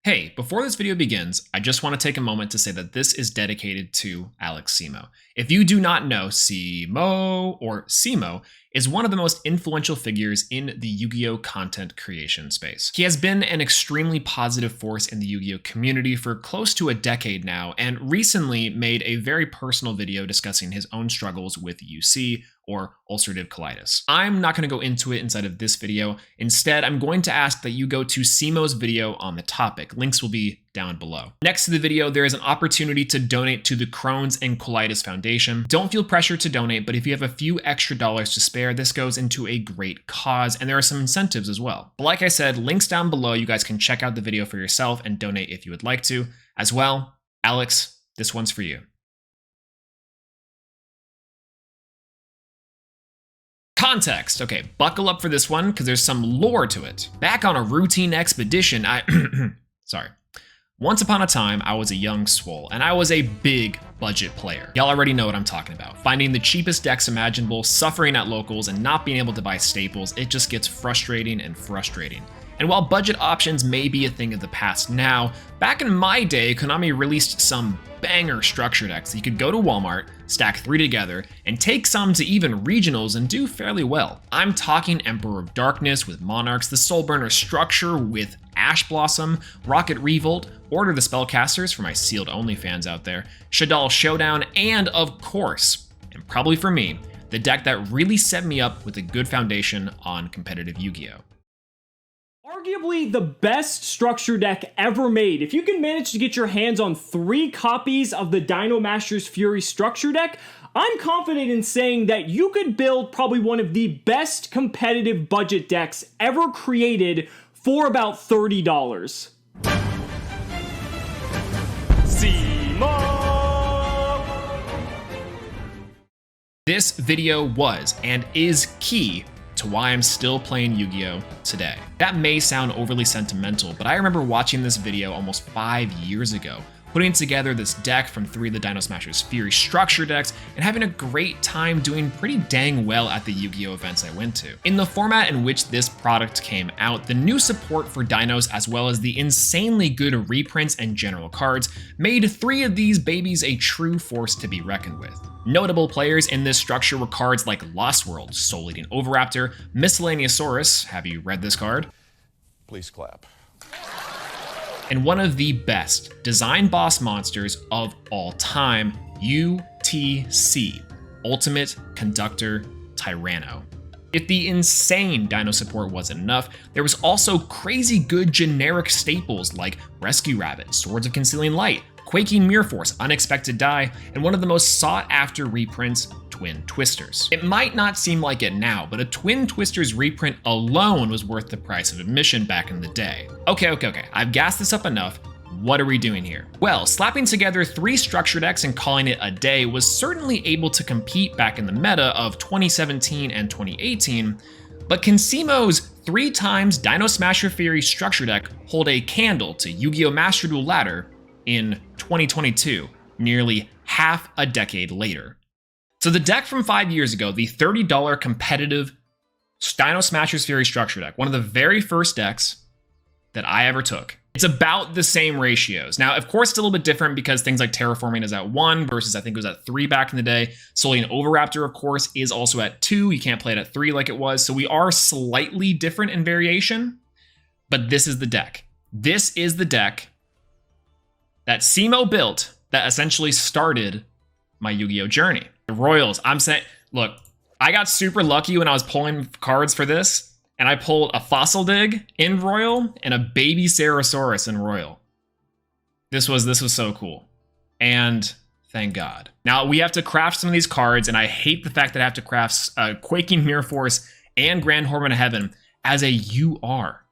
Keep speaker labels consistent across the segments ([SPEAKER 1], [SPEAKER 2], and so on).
[SPEAKER 1] Hey, before this video begins, I just want to take a moment to say that this is dedicated to Alex Simo. If you do not know, Simo is one of the most influential figures in the Yu-Gi-Oh! Content creation space. He has been an extremely positive force in the Yu-Gi-Oh! Community for close to a decade now, and recently made a very personal video discussing his own struggles with UC, or ulcerative colitis. I'm not going to go into it inside of this video. Instead, I'm going to ask that you go to Simo's video on the topic. Links will be down below. Next to the video, there is an opportunity to donate to the Crohn's and Colitis Foundation. Don't feel pressured to donate, but if you have a few extra dollars to spare, this goes into a great cause, and there are some incentives as well. But like I said, links down below, you guys can check out the video for yourself and donate if you would like to. As well, Alex, this one's for you. Context. Okay, buckle up for this one because there's some lore to it. Back on a routine expedition, sorry. Once upon a time, I was a young Swole, and I was a big budget player. Y'all already know what I'm talking about. Finding the cheapest decks imaginable, suffering at locals, and not being able to buy staples, it just gets frustrating and frustrating. And while budget options may be a thing of the past now, back in my day, Konami released some banger structure decks. You could go to Walmart, stack 3 together, and take some to even regionals and do fairly well. I'm talking Emperor of Darkness with Monarchs, the Soulburner Structure with Ash Blossom, Rockett Revolt, Order the Spellcasters for my sealed only fans out there, Shadoll Showdown, and of course, and probably for me, the deck that really set me up with a good foundation on competitive Yu-Gi-Oh!
[SPEAKER 2] Arguably the best structure deck ever made. If you can manage to get your hands on 3 copies of the Dinomasher's Fury structure deck, I'm confident in saying that you could build probably one of the best competitive budget decks ever created for about $30.
[SPEAKER 1] This video was and is key to why I'm still playing Yu-Gi-Oh! Today. That may sound overly sentimental, but I remember watching this video almost 5 years ago, putting together this deck from 3 of the Dinosmasher's Fury structure decks, and having a great time doing pretty dang well at the Yu-Gi-Oh! Events I went to. In the format in which this product came out, the new support for Dinos as well as the insanely good reprints and general cards made 3 of these babies a true force to be reckoned with. Notable players in this structure were cards like Lost World, Eating Overaptor, Miscellaneousarus, have you read this card?
[SPEAKER 3] Please clap.
[SPEAKER 1] And one of the best design boss monsters of all time, UTC Ultimate Conductor Tyranno. If the insane Dino support wasn't enough, there was also crazy good generic staples like Rescue Rabbit, Swords of Concealing Light, Quaking Mirror Force, Unexpected Die, and one of the most sought after reprints, Twin Twisters. It might not seem like it now, but a Twin Twisters reprint alone was worth the price of admission back in the day. Okay, I've gassed this up enough. What are we doing here? Well, slapping together 3 structure decks and calling it a day was certainly able to compete back in the meta of 2017 and 2018, but can Simo's 3 times Dinosmasher Fury structure deck hold a candle to Yu-Gi-Oh! Master Duel Ladder in 2022, nearly half a decade later? So the deck from 5 years ago, the $30 competitive Dinosmasher's Fury structure deck, one of the very first decks that I ever took. It's about the same ratios. Now, of course, it's a little bit different because things like Terraforming is at 1 versus I think it was at 3 back in the day. Eating Overaptor, of course, is also at 2. You can't play it at 3 like it was. So we are slightly different in variation, but this is the deck. This is the deck that Simo built that essentially started my Yu-Gi-Oh! Journey. The Royals, I'm saying, look, I got super lucky when I was pulling cards for this, and I pulled a Fossil Dig in Royal and a Baby Sarasaurus in Royal. This was so cool. And thank God. Now we have to craft some of these cards, and I hate the fact that I have to craft Quaking Mirror Force and Grand Horn of Heaven as a UR.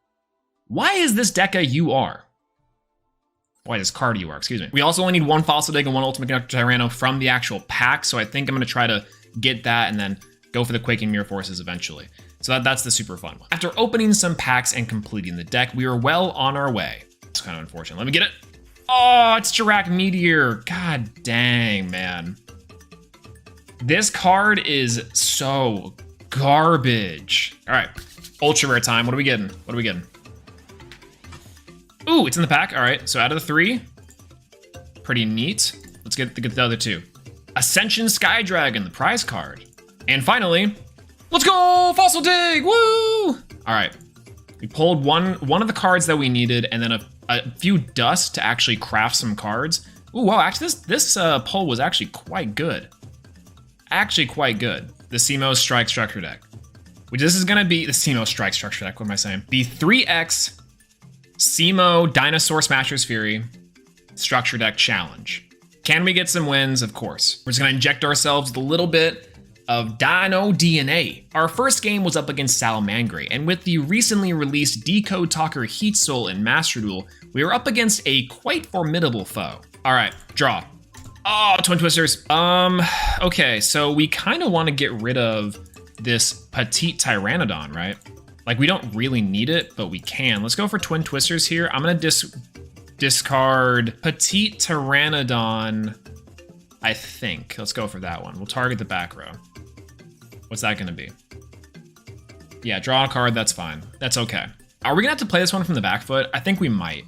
[SPEAKER 1] Why is this deck a UR? Why this card UR, excuse me. We also only need 1 Fossil Dig and 1 Ultimate Conductor Tyranno from the actual pack, so I think I'm going to try to get that and then go for the Quaking Mirror Forces eventually. So that's the super fun one. After opening some packs and completing the deck, we are well on our way. It's kind of unfortunate. Let me get it. Oh, it's Jirak Meteor. God dang, man. This card is so garbage. All right, ultra rare time. What are we getting? Ooh, it's in the pack. All right, so out of the 3, pretty neat. Let's get the other 2. Ascension Sky Dragon, the prize card. And finally, let's go, Fossil Dig, woo! All right, we pulled one of the cards that we needed, and then a few dust to actually craft some cards. Ooh, wow, actually this pull was actually quite good. Actually quite good. The Simo Strike Structure deck. Which this is gonna be the Simo Strike Structure deck, what am I saying? The 3X Simo Dinosaur Smasher's Fury Structure Deck Challenge. Can we get some wins? Of course. We're just gonna inject ourselves with a little bit of Dino DNA. Our first game was up against Salamangreats, and with the recently released Decode Talker Heat Soul in Master Duel, we were up against a quite formidable foe. All right, draw. Oh, Twin Twisters. Okay, so we kind of want to get rid of this Petite Pteranodon, right? Like, we don't really need it, but we can. Let's go for Twin Twisters here. I'm gonna discard Petite Pteranodon, I think. Let's go for that one. We'll target the back row. What's that gonna be? Yeah, draw a card, that's fine. That's okay. Are we gonna have to play this one from the back foot? I think we might,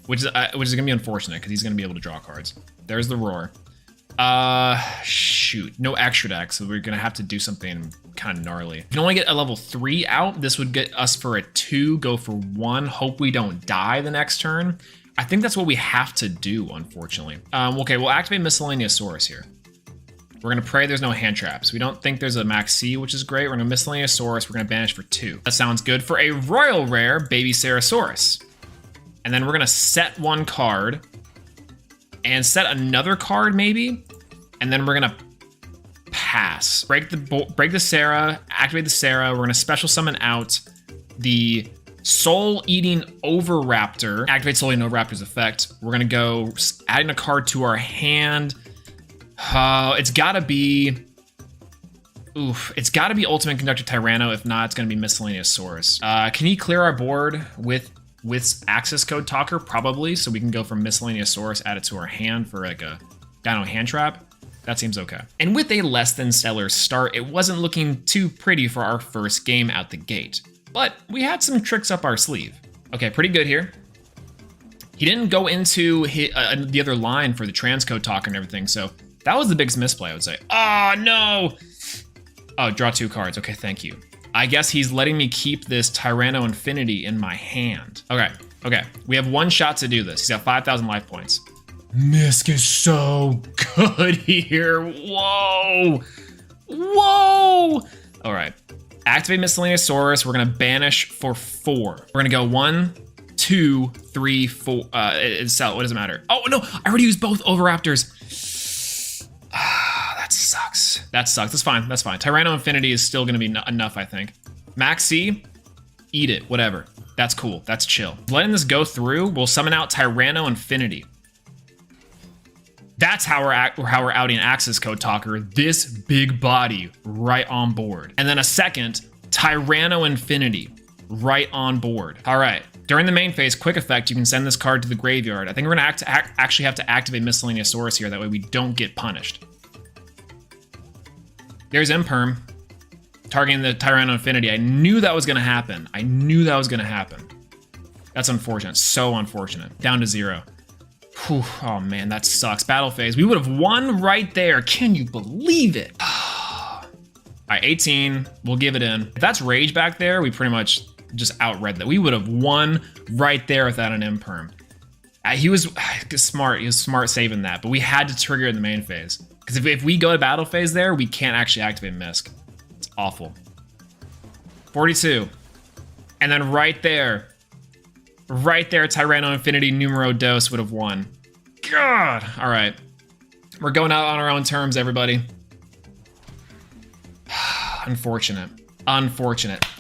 [SPEAKER 1] which is gonna be unfortunate because he's gonna be able to draw cards. There's the roar. Shoot, no extra deck, so we're gonna have to do something kind of gnarly. If you can only get a level 3 out, this would get us for a 2, go for 1, hope we don't die the next turn. I think that's what we have to do, unfortunately. Okay, we'll activate Miscellaneousarus here. We're gonna pray there's no hand traps. We don't think there's a max C, which is great. We're gonna Miscellaneousarus, we're gonna banish for 2. That sounds good for a royal rare, Baby Sarasaurus. And then we're gonna set 1 card, and set another card maybe, and then we're gonna pass. Break the Sarah, activate the Sarah. We're gonna special summon out the Soul Eating Overaptor. Activate Soul Eating Overaptor's effect. We're gonna go adding a card to our hand. It's gotta be, it's gotta be Ultimate Conductor Tyranno. If not, it's gonna be Miscellaneousarus. Can he clear our board with access code Talker? Probably, so we can go from Miscellaneousarus, add it to our hand for like a Dino hand trap. That seems okay. And with a less than stellar start, it wasn't looking too pretty for our first game out the gate. But we had some tricks up our sleeve. Okay, pretty good here. He didn't go into the other line for the transcode Talker and everything, so that was the biggest misplay, I would say. Oh, no! Oh, draw 2 cards. Okay, thank you. I guess he's letting me keep this Tyranno Infinity in my hand. Okay. We have 1 shot to do this. He's got 5,000 life points. Misk is so good here. Whoa. All right. Activate Miscellaneousarus. We're gonna banish for 4. We're gonna go 1, 2, 3, 4. Sell. What does it matter? Oh no! I already used both Overaptors. That sucks. That's fine. Tyranno Infinity is still gonna be enough, I think. Max C, eat it. Whatever. That's cool. That's chill. Letting this go through, we'll summon out Tyranno Infinity. That's how we're outing Access Code Talker. This big body right on board. And then a second, Tyranno Infinity right on board. All right, during the main phase, quick effect, you can send this card to the graveyard. I think we're gonna actually have to activate Miscellaneousarus here, that way we don't get punished. There's Imperm, targeting the Tyranno Infinity. I knew that was gonna happen. That's unfortunate, so unfortunate. Down to 0. Whew, oh man, that sucks. Battle phase. We would have won right there. Can you believe it? All right, 18. We'll give it in. If that's Rage back there, we pretty much just outread that. We would have won right there without an Imperm. He was smart. He was smart saving that, but we had to trigger it in the main phase. Because if we go to battle phase there, we can't actually activate Misk. It's awful. 42. And then right there, Tyranno Infinity numero dos would have won. God. All right. We're going out on our own terms, everybody. Unfortunate.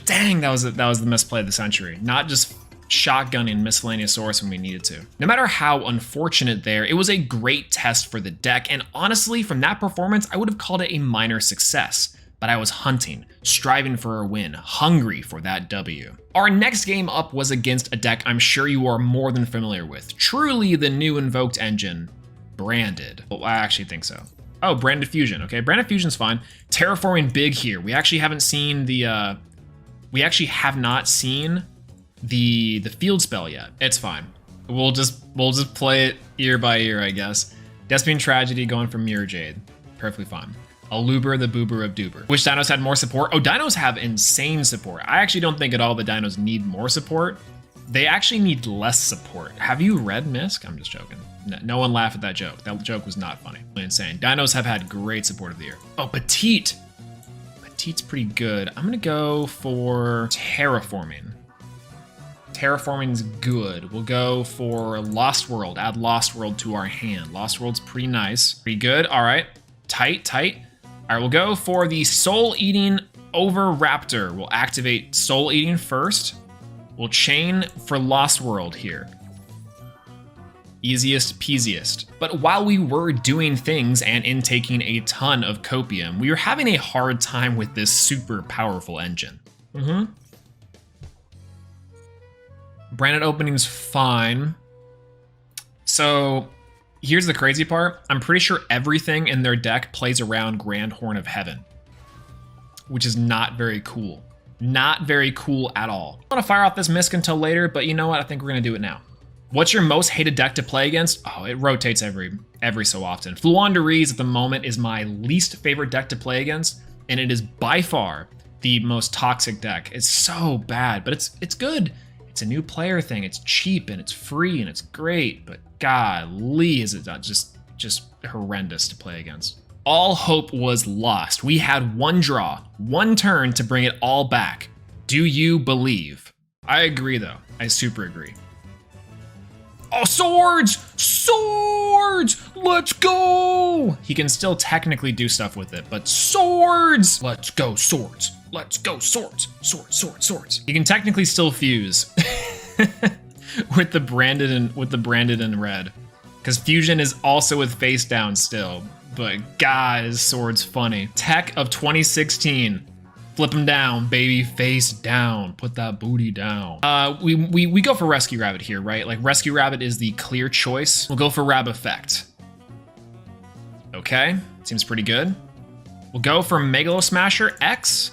[SPEAKER 1] Dang, that was the misplay of the century. Not just shotgunning Miscellaneousarus when we needed to. No matter how unfortunate there, it was a great test for the deck, and honestly, from that performance, I would have called it a minor success. But I was hunting, striving for a win, hungry for that W. Our next game up was against a deck I'm sure you are more than familiar with. Truly the new Invoked engine, Branded. Well, I actually think so. Oh, Branded Fusion. Okay, Branded Fusion's fine. Terraforming big here. We actually haven't seen the, the field spell yet. It's fine. We'll just play it ear by ear, I guess. Despian Tragedy going for Mirror Jade. Perfectly fine. Aluber, the Boober of Duber. Which dinos had more support? Oh, dinos have insane support. I actually don't think at all the dinos need more support. They actually need less support. Have you read Misk? I'm just joking. No one laughed at that joke. That joke was not funny. Insane. Dinos have had great support of the year. Oh, Petite. Petite's pretty good. I'm gonna go for Terraforming. Terraforming's good. We'll go for Lost World. Add Lost World to our hand. Lost World's pretty nice. Pretty good. All right. Tight, tight. All right, we'll go for the Soul Eating Overaptor. We'll activate Soul Eating first. We'll chain for Lost World here. Easiest peasiest. But while we were doing things and intaking a ton of copium, we were having a hard time with this super powerful engine. Branded opening's fine. So here's the crazy part. I'm pretty sure everything in their deck plays around Grand Horn of Heaven, which is not very cool. Not very cool at all. I want to fire off this Misk until later, but you know what? I think we're gonna do it now. What's your most hated deck to play against? Oh, it rotates every so often. Floowandereeze at the moment is my least favorite deck to play against, and it is by far the most toxic deck. It's so bad, but it's good. It's a new player thing. It's cheap and it's free and it's great, but golly, is it just horrendous to play against. All hope was lost. We had one draw, one turn to bring it all back. Do you believe? I agree though. I super agree. Oh, swords! Swords! Let's go! He can still technically do stuff with it, but swords! Let's go, swords. Let's go, swords. Swords, swords, swords. You can technically still fuse with the branded in red. Because fusion is also with face down still. But God, is swords funny. Tech of 2016. Flip him down, baby, face down. Put that booty down. We go for Rescue Rabbit here, right? Like Rescue Rabbit is the clear choice. We'll go for Rab Effect. Okay, seems pretty good. We'll go for Megalosmasher X,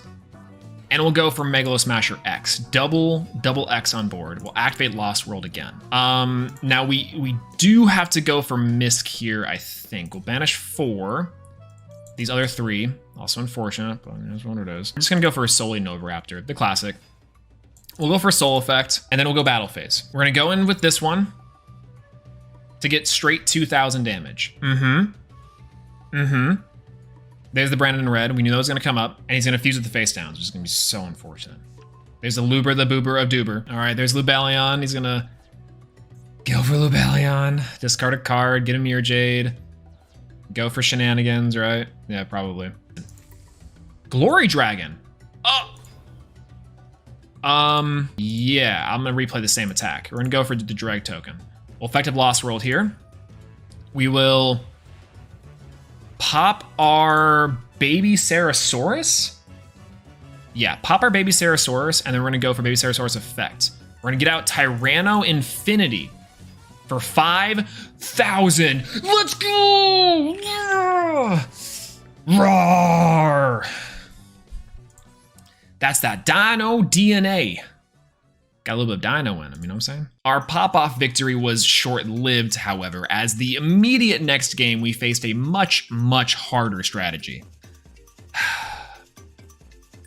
[SPEAKER 1] and we'll go for Megalosmasher X. Double X on board. We'll activate Lost World again. Now we do have to go for Misk here, I think. We'll banish 4. These other 3, also unfortunate, but that's what it is. I'm just gonna go for a Soul Eating Overaptor, the classic. We'll go for Soul Effect, and then we'll go Battle Phase. We're gonna go in with this one to get straight 2,000 damage. There's the Brandon in red. We knew that was gonna come up, and he's gonna fuse with the face down, which is gonna be so unfortunate. There's the Luber, the Boober of Duber. All right, there's Lubellion. He's gonna go for Lubellion, discard a card, get a Mirror Jade. Go for shenanigans, right? Yeah, probably. Glory Dragon. Oh. Yeah, I'm gonna replay the same attack. We're gonna go for the drag token. We'll effective Lost World here. We will pop our baby Sarasaurus. Yeah, pop our baby Sarasaurus, and then we're gonna go for baby Sarasaurus effect. We're gonna get out Tyranno Infinity for 5,000. Let's go! Yeah! Roar! That's that Dino DNA. Got a little bit of Dino in him, you know what I'm saying? Our pop-off victory was short-lived, however, as the immediate next game we faced a much, much harder strategy.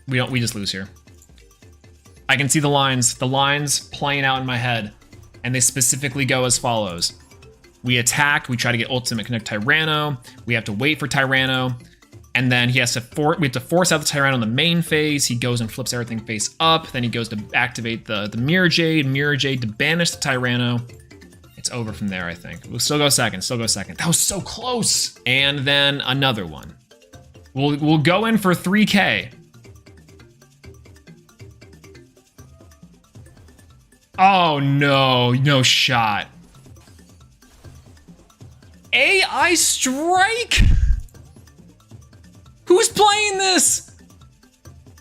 [SPEAKER 1] We just lose here. I can see the lines playing out in my head. And they specifically go as follows. We attack, we try to get Ultimate Conductor Tyranno, we have to wait for Tyranno, and then we have to force out the Tyranno in the main phase. He goes and flips everything face up, then he goes to activate the Mirror Jade to banish the Tyranno. It's over from there, I think. We'll still go second. That was so close. And then another one. We'll go in for 3K. Oh no, no shot. AI Strike? Who's playing this?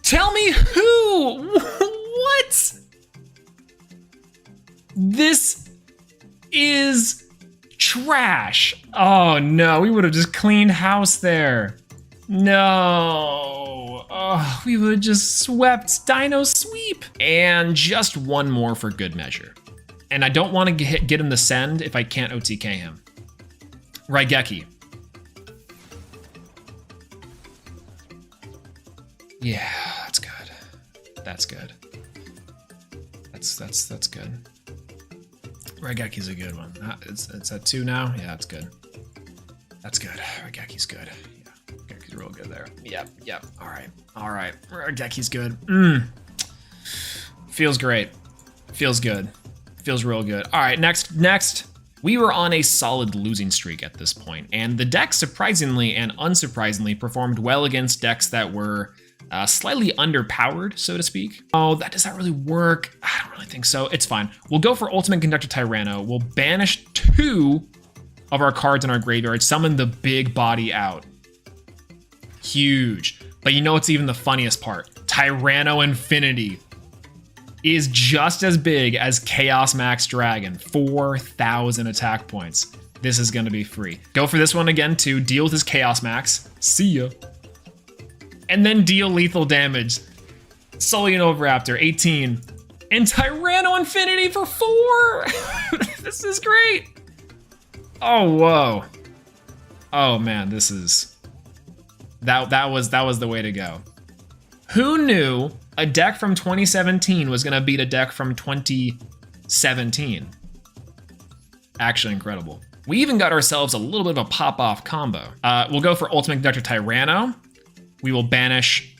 [SPEAKER 1] Tell me who? What? This is trash. Oh no, we would have just cleaned house there. No. Oh, we would have just swept Dino Sweep. And just one more for good measure. And I don't want to get him to send if I can't OTK him. Raigeki. Yeah, that's good. That's good. That's good. Raigeki's a good one. It's at 2 now. Yeah, that's good. That's good. Raigeki's good. Yeah, Raigeki's real good there. Yep. All right. Raigeki's good. Feels great. Feels good. Feels real good. All right, next. We were on a solid losing streak at this point, and the deck surprisingly and unsurprisingly performed well against decks that were slightly underpowered, so to speak. Oh, does that really work? I don't really think so. It's fine. We'll go for Ultimate Conductor Tyranno. We'll banish 2 of our cards in our graveyard, summon the big body out. Huge. But you know what's even the funniest part? Tyranno Infinity is just as big as Chaos Max Dragon, 4,000 attack points. This is gonna be free. Go for this one again to deal with his Chaos Max. See ya. And then deal lethal damage. Eating Overaptor, 18. And Tyranno Infinity for 4! This is great! Oh, whoa. Oh man, this is... That was the way to go. Who knew a deck from 2017 was gonna beat a deck from 2017? Actually incredible. We even got ourselves a little bit of a pop-off combo. We'll go for Ultimate Conductor Tyranno. We will banish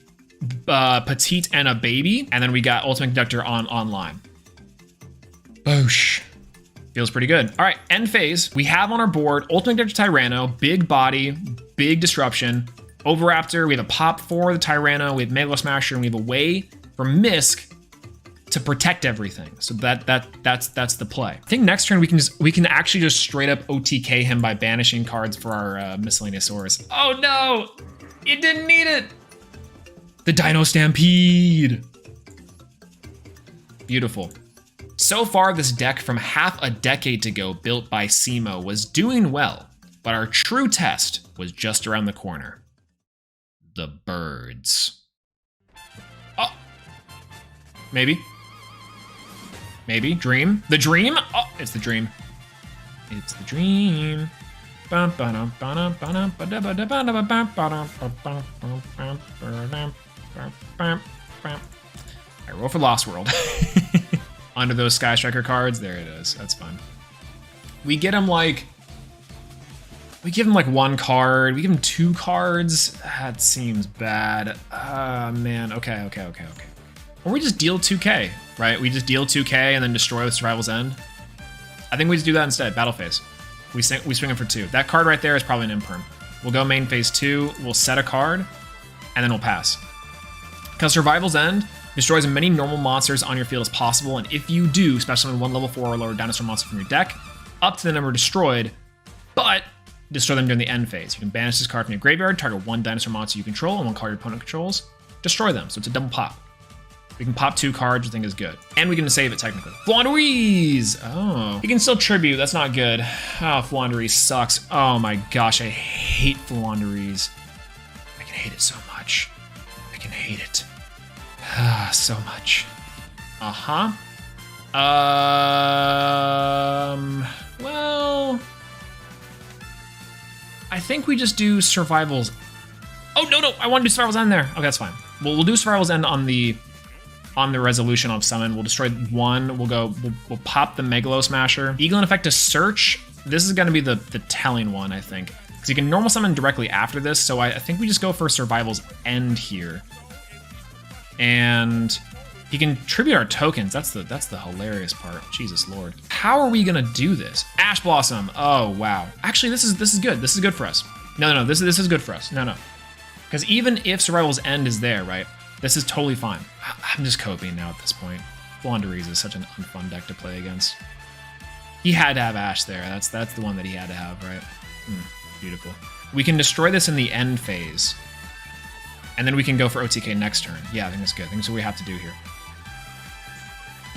[SPEAKER 1] Petite and a Baby, and then we got Ultimate Conductor online. Boosh. Feels pretty good. All right, end phase. We have on our board Ultimate Conductor Tyranno, big body, big disruption. Overaptor, we have a pop for the Tyranno, we have Neo-Spacian, and we have a way for Misk to protect everything. So that's the play. I think next turn we can actually just straight up OTK him by banishing cards for our Miscellaneousarus. Oh no! It didn't need it! The Dino Stampede! Beautiful. So far, this deck from half a decade ago built by Simo was doing well, but our true test was just around the corner. The birds. Oh! Maybe. Maybe. Dream? The dream? Oh, it's the dream. It's the dream. I roll for Lost World. Under those Sky Striker cards, there it is. That's fine. We get him like... We give him like 1 card. We give him 2 cards. That seems bad. Man. Okay. Or we just deal 2k, right? We just deal 2k and then destroy with Survival's End. I think we just do that instead. Battle phase. We swing him for 2. That card right there is probably an imperm. We'll go main phase 2. We'll set a card, and then we'll pass. Because Survival's End destroys as many normal monsters on your field as possible, and if you do, especially with 1 level 4 or lower dinosaur monster from your deck, up to the number destroyed, but destroy them during the end phase. You can banish this card from your graveyard, target 1 dinosaur monster you control, and 1 card your opponent controls, destroy them. So it's a double pop. We can pop 2 cards, which I think is good. And we can save it technically. Floowandereeze! Oh. You can still tribute, that's not good. Oh, Floowandereeze sucks. Oh my gosh, I hate Floowandereeze. I can hate it so much. I can hate it. So much. Well... I think we just do Survival's... Oh, no, I want to do Survival's End there. Okay, that's fine. We'll do Survival's End on the resolution of summon. We'll destroy 1. We'll pop the Neo-Spacian. Eagle in effect to search. This is gonna be the telling one, I think. Because you can normal summon directly after this, so I think we just go for Survival's End here. And he can tribute our tokens. That's the hilarious part. Jesus Lord. How are we gonna do this? Ash Blossom. Oh wow. Actually, this is good. This is good for us. No. This is good for us. No. Because even if Survival's End is there, right? This is totally fine. I'm just coping now at this point. Floowandereeze is such an unfun deck to play against. He had to have Ash there. That's the one that he had to have, right? Beautiful. We can destroy this in the end phase. And then we can go for OTK next turn. Yeah, I think that's good. I think that's what we have to do here.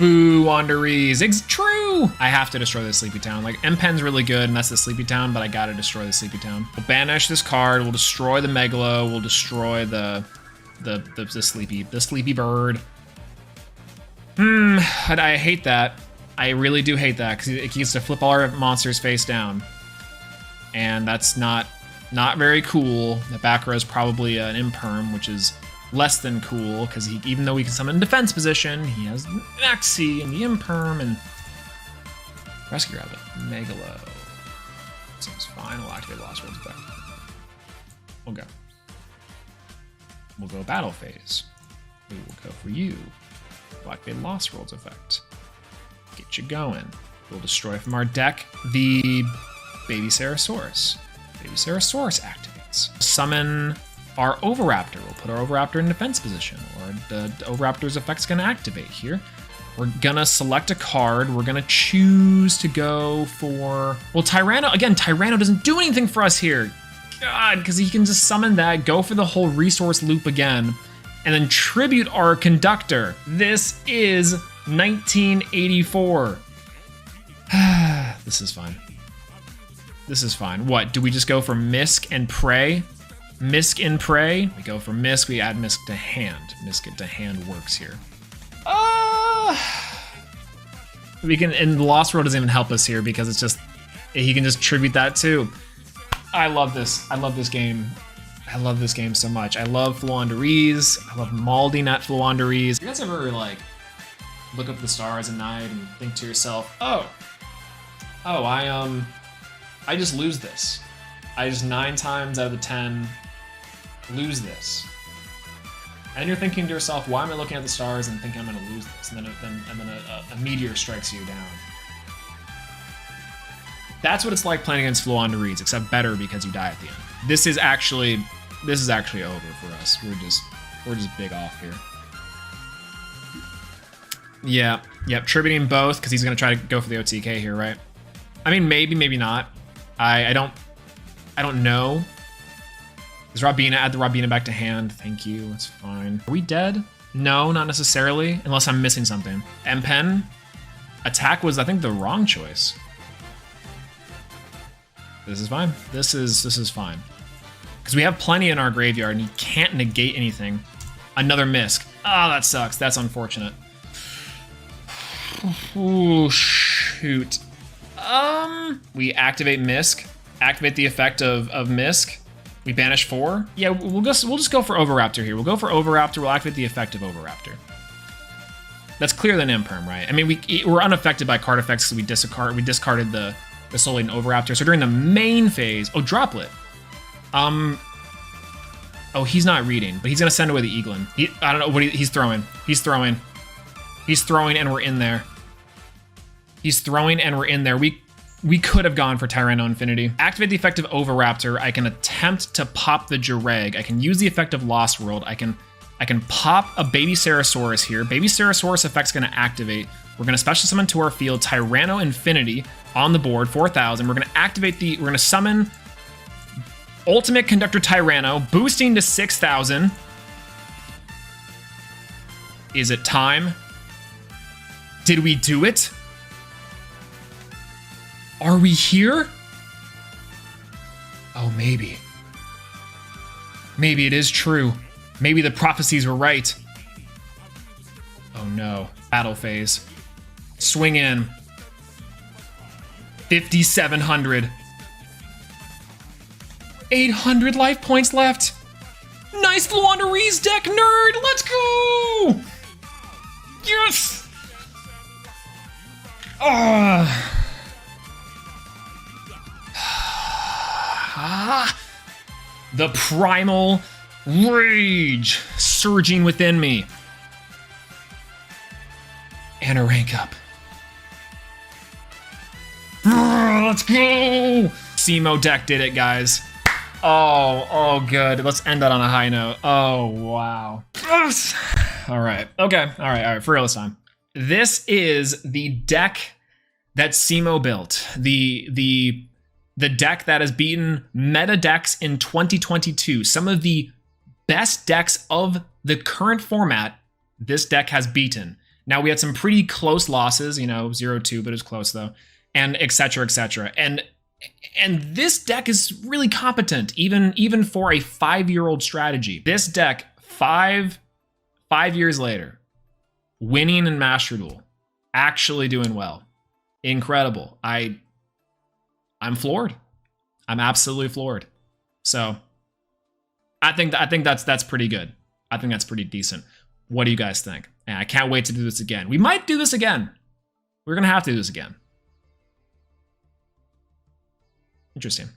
[SPEAKER 1] Boo, Wandereeze. It's true! I have to destroy the Sleepy Town. Like, M-Pen's really good, and that's the Sleepy Town, but I gotta destroy the Sleepy Town. We'll banish this card. We'll destroy the Megalo. We'll destroy the sleepy bird. I hate that. I really do hate that, because it gets to flip all our monsters face down. And that's not very cool. The back row is probably an imperm, which is less than cool, because even though we can summon in defense position, he has Maxi and the imperm and Rescue Rabbit, Megalo. Seems fine. We'll activate Lost World's effect. We'll go battle phase. We will go for you. We'll activate Lost World's effect. Get you going. We'll destroy from our deck the Baby Sarasaurus. Baby Sarasaurus activates. Summon our Overaptor. We'll put our Overaptor in defense position, or the Overaptor's effect's gonna activate here. We're gonna select a card. We're gonna choose to go for, well, Tyranno. Again, Tyranno doesn't do anything for us here. God, because he can just summon that, go for the whole resource loop again, and then tribute our Conductor. This is 1984. This is fine. This is fine. What, do we just go for Misk and Prey? Misk and Prey? We go for Misk, we add Misk to hand. Misk it to hand works here. We can, and the Lost World doesn't even help us here because it's just, he can just tribute that too. I love this. I love this game. I love this game so much. I love Floowandereeze. I love molding at Floowandereeze. You guys ever like look up the stars at night and think to yourself, oh, I just lose this. I just 9 times out of the 10 lose this. And you're thinking to yourself, why am I looking at the stars and thinking I'm going to lose this? And then a meteor strikes you down. That's what it's like playing against Floowandereeze, except better because you die at the end. This is actually over for us. We're just big off here. Yeah, yep, tributing both because he's going to try to go for the OTK here, right? I mean, maybe not. I don't know. Is Robina, add the Robina back to hand. Thank you, it's fine. Are we dead? No, not necessarily, unless I'm missing something. M-Pen, attack was, I think, the wrong choice. This is fine. This is fine. Because we have plenty in our graveyard and he can't negate anything. Another Misk. Oh, that sucks. That's unfortunate. Oh, shoot. We activate Misk. Activate the effect of Misk. We banish 4. Yeah, we'll just go for Overaptor here. We'll go for Overaptor. We'll activate the effect of Overaptor. That's clearer than Imperm, right? I mean, we're unaffected by card effects because we discarded the Soul Laden Overaptor. So during the main phase, oh, Droplet. Oh, he's not reading, but he's gonna send away the Eaglin. I don't know what he's throwing. He's throwing, and we're in there. He's throwing, and we're in there. We could have gone for Tyranno Infinity. Activate the effect of Overaptor. I can attempt to pop the Jireg. I can use the effect of Lost World. I can pop a Baby Sarasaurus here. Baby Sarasaurus effect's gonna activate. We're gonna special summon to our field Tyranno Infinity on the board, 4,000. We're gonna summon Ultimate Conductor Tyranno, boosting to 6,000. Is it time? Did we do it? Are we here? Oh, maybe. Maybe it is true. Maybe the prophecies were right. Oh no. Battle phase. Swing in. 5,700. 800 life points left. Nice Floowandereeze deck, nerd. Let's go. Yes. The primal rage surging within me. And a rank up. Let's go. Simo deck did it, guys. Oh, good. Let's end that on a high note. Oh, wow. Yes. All right. Okay. All right. For real this time. This is the deck that Simo built. The deck that has beaten meta decks in 2022. Some of the best decks of the current format, this deck has beaten. Now, we had some pretty close losses, 0-2, but it was close, though, and et cetera, et cetera. And this deck is really competent, even for a 5-year-old strategy. This deck, five years later, winning in Master Duel, Actually doing well. Incredible. I'm floored. I'm absolutely floored. So I think that's pretty good. I think that's pretty decent. What do you guys think? And I can't wait to do this again. We might do this again. We're gonna have to do this again. Interesting.